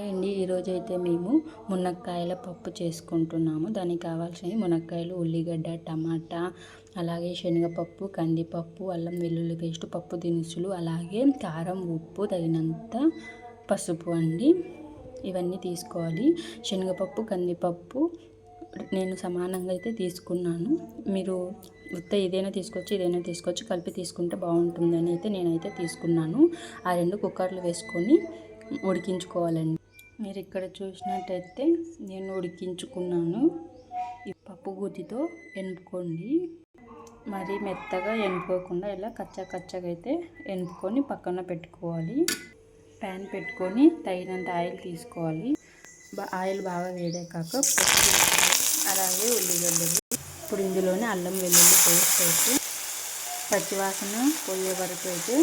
అండి ఈరోజు అయితే మేము మునక్కాయల పప్పు చేసుకుంటున్నాము. దానికి కావాల్సినవి మునక్కాయలు, ఉల్లిగడ్డ, టమాటా, అలాగే శనగపప్పు, కందిపప్పు, అల్లం వెల్లుల్లి పేస్ట్, పప్పు దినుసులు, అలాగే కారం, ఉప్పు, తగినంత పసుపు అండి. ఇవన్నీ తీసుకోవాలి. శనగపప్పు, కందిపప్పు నేను సమానంగా అయితే తీసుకున్నాను. మీరు ఉత్త ఏదైనా తీసుకోవచ్చు, కలిపి తీసుకుంటే బాగుంటుందని అయితే నేనైతే తీసుకున్నాను. ఆ 2 కుక్కర్లు వేసుకొని ఉడికించుకోవాలండి. మీరు ఇక్కడ చూసినట్టయితే నేను ఉడికించుకున్నాను. ఈ పప్పు గుత్తితో ఎనుపుకోండి. మరీ మెత్తగా ఎనుపుకోకుండా ఇలా కచ్చగా అయితే ఎనుపుకొని పక్కన పెట్టుకోవాలి. ప్యాన్ పెట్టుకొని తగినంత ఆయిల్ తీసుకోవాలి. ఆయిల్ బాగా వేడెక్కాక అలాగే ఉల్లిగడ్డలు. ఇప్పుడు ఇందులోనే అల్లం వెల్లుల్లి పేస్ట్ అయితే పచ్చివాసన పోయే వరకు అయితే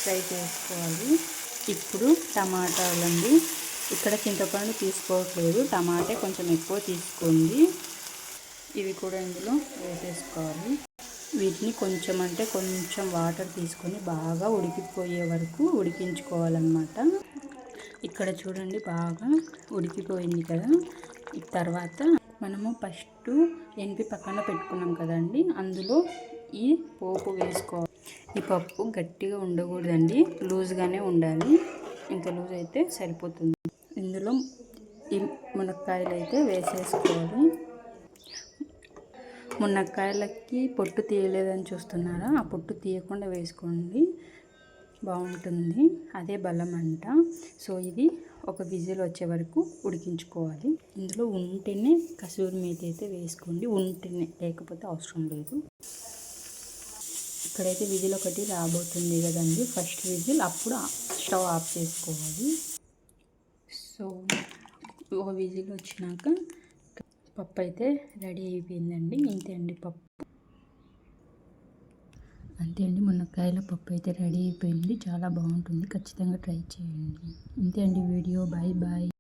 ఫ్రై చేసుకోవాలి. ఇప్పుడు టమాటాలండి. ఇక్కడ చింతపండు తీసుకోవట్లేదు, టమాటే కొంచెం ఎక్కువ తీసుకోండి. ఇవి కూడా ఇందులో వేసేసుకోవాలి. వీటిని కొంచెం వాటర్ తీసుకొని బాగా ఉడికిపోయే వరకు ఉడికించుకోవాలన్నమాట. ఇక్కడ చూడండి బాగా ఉడికిపోయింది కదా. తర్వాత మనము ఫస్ట్ ఎనిపి పక్కన పెట్టుకున్నాం కదండి, అందులో ఈ పోపు వేసుకోవాలి. ఈ పప్పు గట్టిగా ఉండకూడదండి, లూజ్గానే ఉండాలి. ఇంత లూజ్ అయితే సరిపోతుంది. ఇందులో ఈ మునక్కాయలు అయితే వేసేసుకోవాలి. మునక్కాయలకి పొట్టు తీయలేదని చూస్తున్నారా? ఆ పొట్టు తీయకుండా వేసుకోండి, బాగుంటుంది. అదే బలం అంట. సో ఇది ఒక విజిల్ వచ్చే వరకు ఉడికించుకోవాలి. ఇందులో ఉంటేనే కసూరి మేతి అయితే వేసుకోండి, ఉంటేనే, లేకపోతే అవసరం లేదు. ఇక్కడైతే విజిల్ ఒకటి రాబోతుంది కదండి, ఫస్ట్ విజిల్. అప్పుడు స్టవ్ ఆఫ్ చేసుకోవాలి. సో ఒక విజిల్ వచ్చినాక పప్పు అయితే రెడీ అయిపోయిందండి. ఇంతే అండి పప్పు. అంతే అండి, మునక్కాయల పప్పు అయితే రెడీ అయిపోయింది. చాలా బాగుంటుంది, ఖచ్చితంగా ట్రై చేయండి. ఇంతే అండి వీడియో. Bye bye.